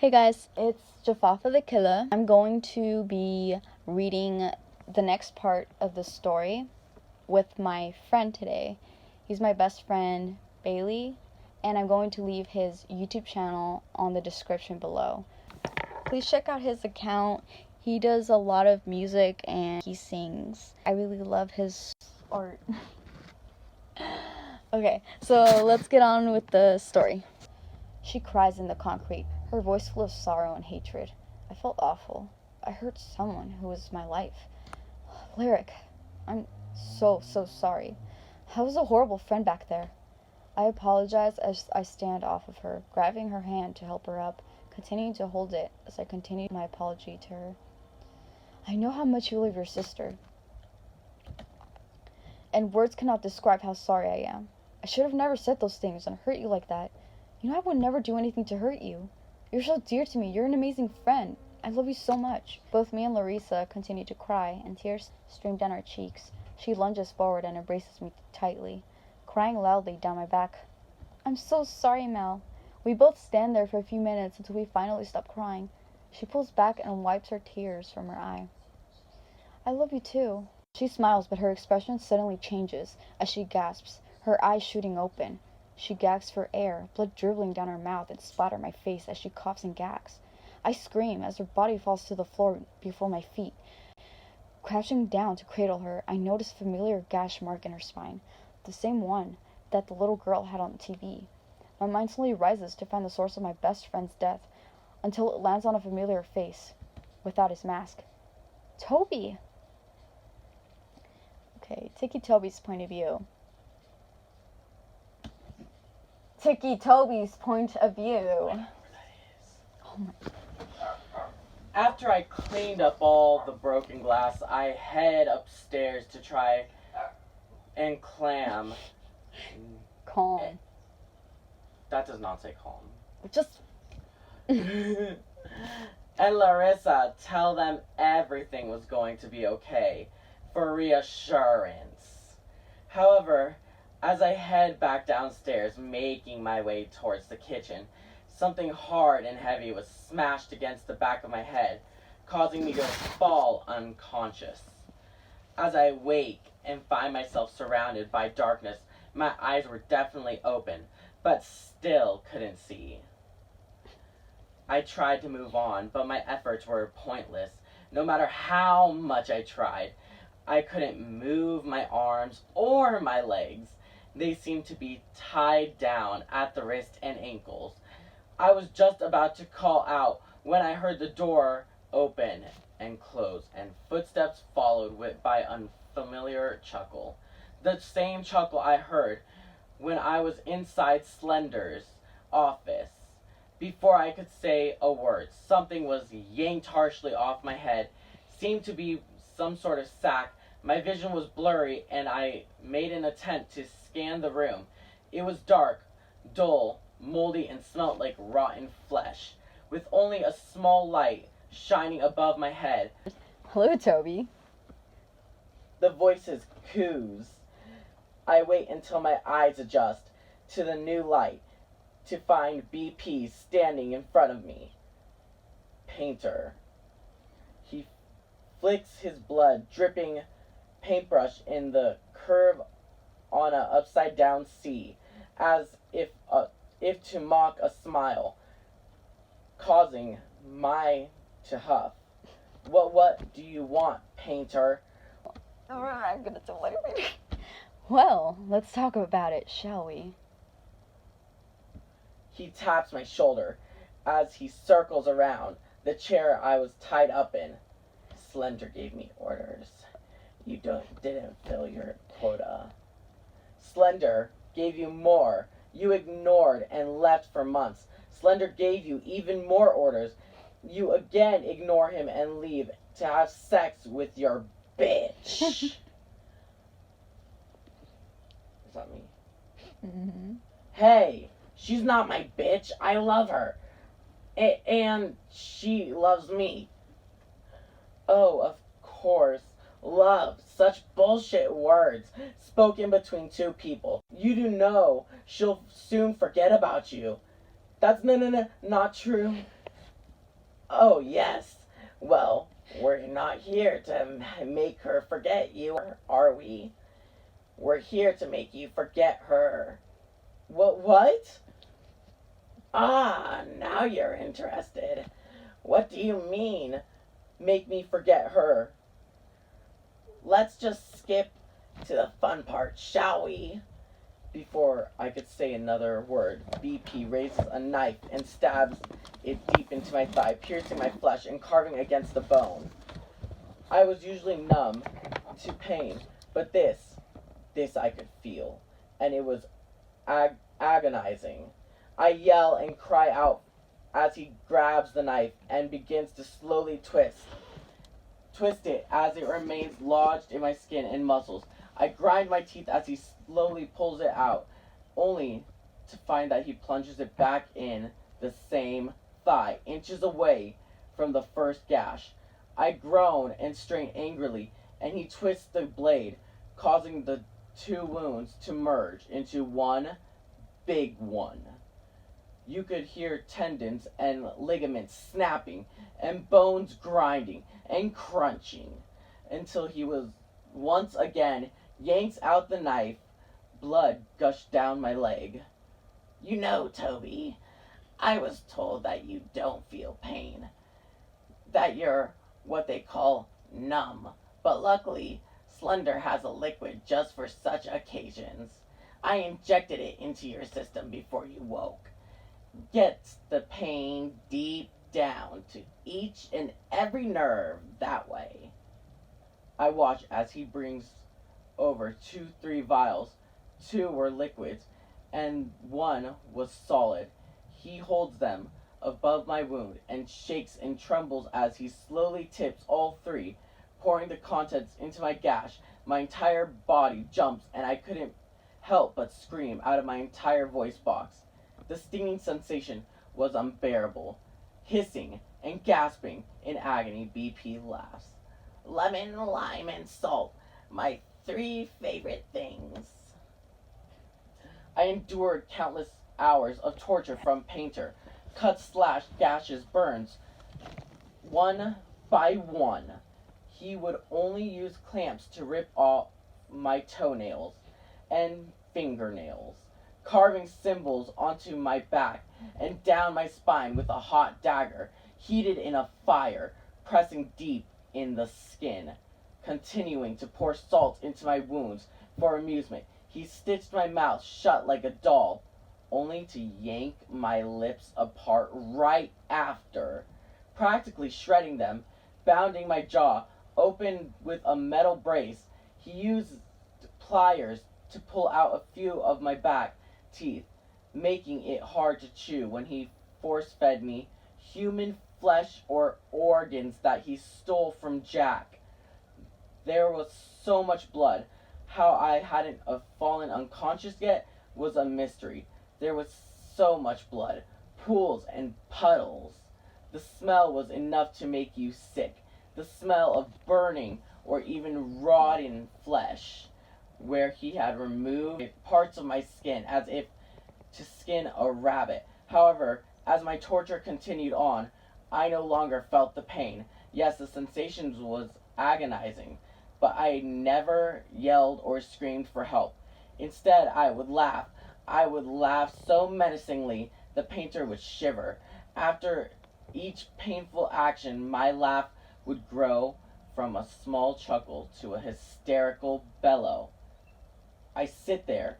Hey guys, it's Jafafa the Killer. I'm going to be reading the next part of the story with my friend today. He's my best friend, Bailey, and I'm going to leave his YouTube channel on the description below. Please check out his account. He does a lot of music and he sings. I really love his art. Okay, so let's get on with the story. She cries in the concrete, her voice full of sorrow and hatred. I felt awful. I hurt someone who was my life. Lyric, I'm so sorry. I was a horrible friend back there. I apologize as I stand off of her, grabbing her hand to help her up, continuing to hold it as I continued my apology to her. I know how much you love your sister, and words cannot describe how sorry I am. I should have never said those things and hurt you like that. You know I would never do anything to hurt you. You're so dear to me. You're an amazing friend. I love you so much. Both me and Larissa continue to cry, and tears stream down our cheeks. She lunges forward and embraces me tightly, crying loudly down my back. I'm so sorry, Mel. We both stand there for a few minutes until we finally stop crying. She pulls back and wipes her tears from her eye. I love you too. She smiles, but her expression suddenly changes as she gasps, her eyes shooting open. She gags for air, blood dribbling down her mouth and splatter my face as she coughs and gags. I scream as her body falls to the floor before my feet. Crouching down to cradle her, I notice a familiar gash mark in her spine, the same one that the little girl had on TV. My mind slowly rises to find the source of my best friend's death, until it lands on a familiar face, without his mask. Toby! Okay, Ticci Toby's point of view. Ticci Toby's point of view. Oh my. After I cleaned up all the broken glass, I head upstairs to try and calm. That does not say calm. Just. And Larissa tell them everything was going to be okay, for reassurance. However, as I head back downstairs, making my way towards the kitchen, something hard and heavy was smashed against the back of my head, causing me to fall unconscious. As I wake and find myself surrounded by darkness, my eyes were definitely open, but still couldn't see. I tried to move on, but my efforts were pointless. No matter how much I tried, I couldn't move my arms or my legs. They seemed to be tied down at the wrist and ankles. I was just about to call out when I heard the door open and close, and footsteps followed by unfamiliar chuckle. The same chuckle I heard when I was inside Slender's office. Before I could say a word, something was yanked harshly off my head. Seemed to be some sort of sack. My vision was blurry, and I made an attempt to scan the room. It was dark, dull, moldy, and smelt like rotten flesh, with only a small light shining above my head. Hello, Toby. The voices coos. I wait until my eyes adjust to the new light to find BP standing in front of me. Painter. He flicks his blood dripping paintbrush in the curve on an upside down C, as if to mock a smile, causing my to huff. What do you want, Painter? I'm gonna tell everybody. Well, let's talk about it, shall we? He taps my shoulder as he circles around the chair I was tied up in. Slender gave me orders. You didn't fill your quota. Slender gave you more. You ignored and left for months. Slender gave you even more orders. You again ignore him and leave to have sex with your bitch. Is that me? Mm-hmm. Hey, she's not my bitch. I love her. And she loves me. Oh, of course. Love. Such bullshit words spoken between two people. You do know she'll soon forget about you. That's not true. Oh, yes. Well, we're not here to make her forget you, are we? We're here to make you forget her. What? Ah, now you're interested. What do you mean, make me forget her? Let's just skip to the fun part, shall we? Before I could say another word, BP raises a knife and stabs it deep into my thigh, piercing my flesh and carving against the bone. I was usually numb to pain, but this I could feel, and it was agonizing. I yell and cry out as he grabs the knife and begins to slowly twist it as it remains lodged in my skin and muscles. I grind my teeth as he slowly pulls it out, only to find that he plunges it back in the same thigh, inches away from the first gash. I groan and strain angrily, and he twists the blade, causing the two wounds to merge into one big one. You could hear tendons and ligaments snapping and bones grinding and crunching until he was once again yanks out the knife. Blood gushed down my leg. You know, Toby, I was told that you don't feel pain, that you're what they call numb. But luckily, Slender has a liquid just for such occasions. I injected it into your system before you woke. Gets the pain deep down to each and every nerve that way. I watch as he brings over 3 vials. 2 were liquids, and 1 was solid. He holds them above my wound and shakes and trembles as he slowly tips all 3, pouring the contents into my gash. My entire body jumps, and I couldn't help but scream out of my entire voice box. The stinging sensation was unbearable. Hissing and gasping in agony, BP laughs. Lemon, lime, and salt, my 3 favorite things. I endured countless hours of torture from Painter. Cuts, slashed, gashes, burns. One by one. He would only use clamps to rip off my toenails and fingernails, carving symbols onto my back and down my spine with a hot dagger, heated in a fire, pressing deep in the skin, continuing to pour salt into my wounds for amusement. He stitched my mouth shut like a doll, only to yank my lips apart right after, practically shredding them, bounding my jaw open with a metal brace. He used pliers to pull out a few of my back teeth, making it hard to chew when he force-fed me human flesh or organs that he stole from Jack. There was so much blood. How I hadn't fallen unconscious yet was a mystery. There was so much blood, pools and puddles. The smell was enough to make you sick. The smell of burning or even rotten flesh, where he had removed parts of my skin as if to skin a rabbit. However, as my torture continued on, I no longer felt the pain. Yes, the sensation was agonizing, but I never yelled or screamed for help. Instead, I would laugh. I would laugh so menacingly the Painter would shiver. After each painful action, my laugh would grow from a small chuckle to a hysterical bellow. I sit there,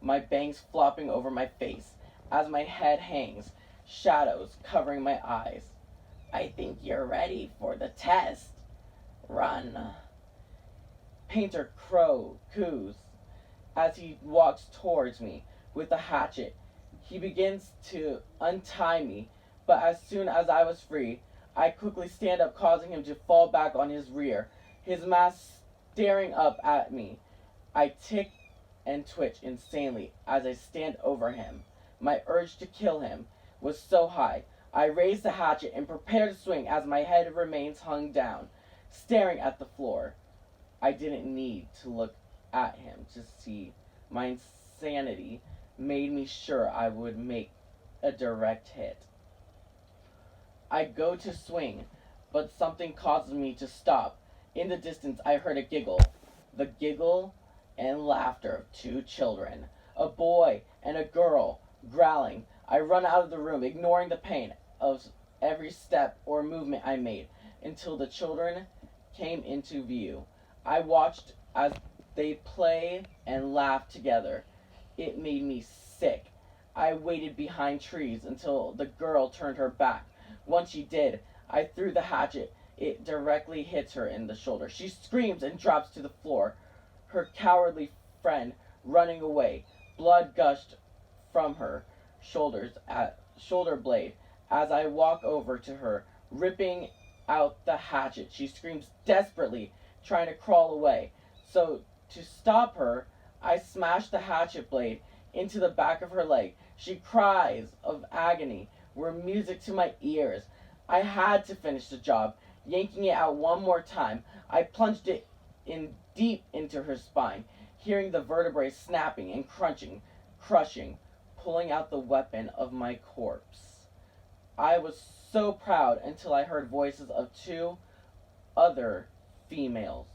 my bangs flopping over my face as my head hangs, shadows covering my eyes. I think you're ready for the test. Run. Painter coos as he walks towards me with a hatchet. He begins to untie me, but as soon as I was free, I quickly stand up, causing him to fall back on his rear, his mask staring up at me. I tick and twitch insanely as I stand over him. My urge to kill him was so high. I raise the hatchet and prepare to swing as my head remains hung down, staring at the floor. I didn't need to look at him to see my insanity made me sure I would make a direct hit. I go to swing, but something causes me to stop. In the distance, I heard a giggle. The giggle and laughter of two children, a boy and a girl, growling. I run out of the room, ignoring the pain of every step or movement I made, until the children came into view. I watched as they played and laughed together. It made me sick. I waited behind trees until the girl turned her back. Once she did, I threw the hatchet. It directly hits her in the shoulder. She screams and drops to the floor, her cowardly friend running away. Blood gushed from her shoulders at shoulder blade. As I walk over to her, ripping out the hatchet, she screams desperately, trying to crawl away. So, to stop her, I smash the hatchet blade into the back of her leg. She cries of agony were music to my ears. I had to finish the job. Yanking it out one more time, I plunged it in deep into her spine, hearing the vertebrae snapping and crunching, crushing, pulling out the weapon of my corpse. I was so proud until I heard voices of two other females.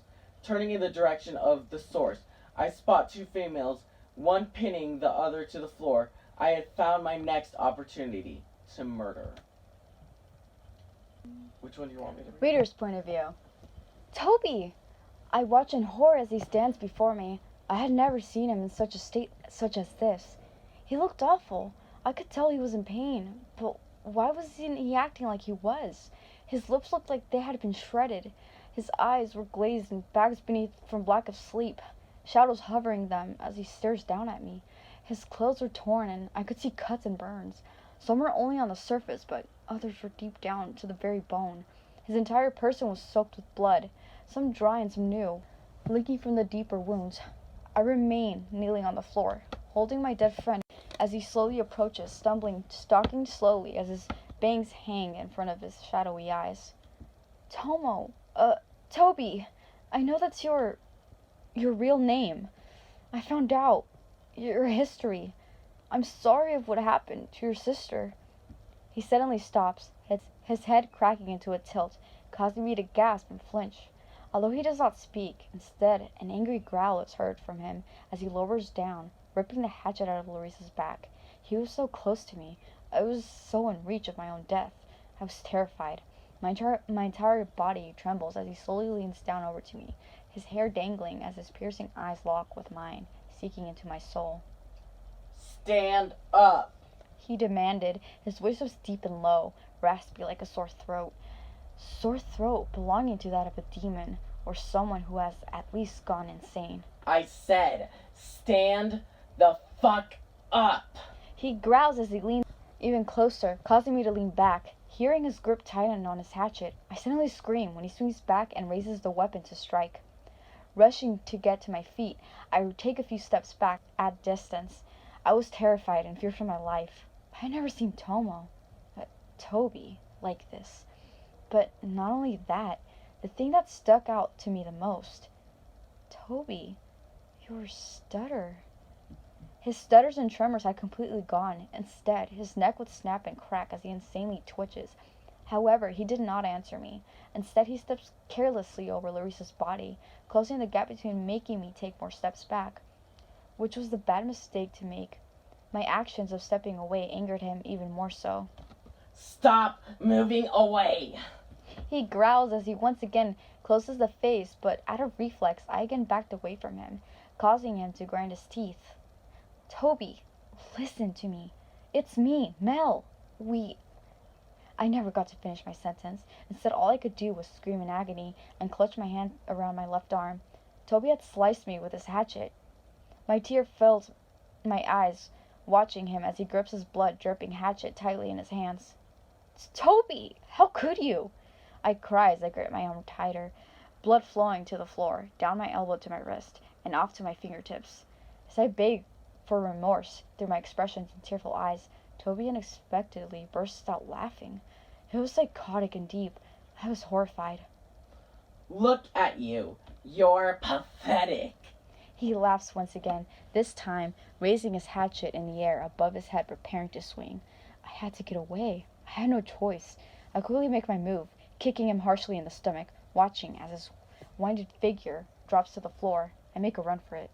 Turning in the direction of the source, I spot two females, one pinning the other to the floor. I had found my next opportunity to murder. Which one do you want me to read? Reader's point of view. Toby! I watch in horror as he stands before me. I had never seen him in such a state such as this. He looked awful. I could tell he was in pain, but why wasn't he acting like he was? His lips looked like they had been shredded. His eyes were glazed and bags beneath from lack of sleep, shadows hovering them as he stares down at me. His clothes were torn and I could see cuts and burns. Some were only on the surface, but others were deep down to the very bone. His entire person was soaked with blood, some dry and some new, leaking from the deeper wounds. I remain kneeling on the floor, holding my dead friend as he slowly approaches, stumbling, stalking slowly as his bangs hang in front of his shadowy eyes. Toby, I know that's your real name. I found out your history. I'm sorry of what happened to your sister. He suddenly stops, his head cracking into a tilt, causing me to gasp and flinch. Although he does not speak, instead, an angry growl is heard from him as he lowers down, ripping the hatchet out of Larissa's back. He was so close to me. I was so in reach of my own death. I was terrified. My entire body trembles as he slowly leans down over to me, his hair dangling as his piercing eyes lock with mine, seeking into my soul. Stand up! He demanded. His voice was deep and low, raspy like a sore throat. Sore throat belonging to that of a demon, or someone who has at least gone insane. I said, stand the fuck up! He growls as he leans even closer, causing me to lean back. Hearing his grip tighten on his hatchet, I suddenly scream when he swings back and raises the weapon to strike. Rushing to get to my feet, I take a few steps back at distance. I was terrified and feared for my life. I had never seen Toby, like this. But not only that, the thing that stuck out to me the most. Toby, your stutter. His stutters and tremors had completely gone. Instead, his neck would snap and crack as he insanely twitches. However, he did not answer me. Instead, he steps carelessly over Larissa's body, closing the gap between, making me take more steps back, which was the bad mistake to make. My actions of stepping away angered him even more so. Stop moving away! He growls as he once again closes the face, but out of reflex, I again backed away from him, causing him to grind his teeth. Toby, listen to me. It's me, Mel. I never got to finish my sentence. Instead, all I could do was scream in agony and clutch my hand around my left arm. Toby had sliced me with his hatchet. My tear filled my eyes, watching him as he grips his blood-dripping hatchet tightly in his hands. Toby, how could you? I cry as I grip my arm tighter, blood flowing to the floor, down my elbow to my wrist, and off to my fingertips. As I beg for remorse through my expressions and tearful eyes, Toby unexpectedly bursts out laughing. It was psychotic and deep. I was horrified. Look at you. You're pathetic. He laughs once again, this time raising his hatchet in the air above his head, preparing to swing. I had to get away. I had no choice. I quickly make my move, kicking him harshly in the stomach, watching as his winded figure drops to the floor. I make a run for it.